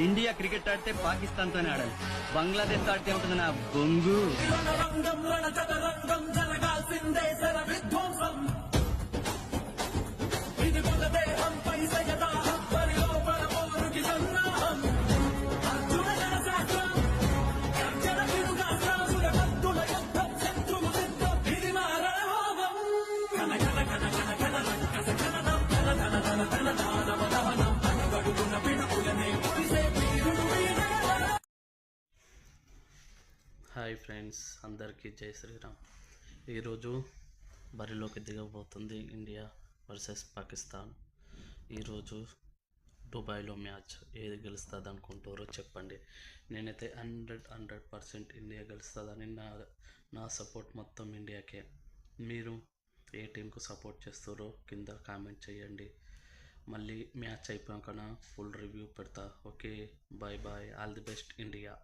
India cricket ఆడితే పాకిస్తాన్ తోనే ఆడాలి. బంగ్లాదేశ్ ఆడితే ఉంటుంది నా బొంగు. హాయ్ ఫ్రెండ్స్, అందరికీ జై శ్రీరామ్. ఈరోజు బరిలోకి దిగబోతుంది ఇండియా వర్సెస్ పాకిస్తాన్. ఈరోజు దుబాయ్లో మ్యాచ్. ఏది గెలుస్తుంది అనుకుంటారో చెప్పండి. నేనైతే 100% ఇండియా గెలుస్తుందని నా సపోర్ట్ మొత్తం ఇండియాకే. మీరు ఏ టీంకు సపోర్ట్ చేస్తారో కింద కామెంట్ చేయండి. మళ్ళీ మ్యాచ్ అయిపోయాక ఫుల్ రివ్యూ పెడతా. Okay, bye bye, all the best India.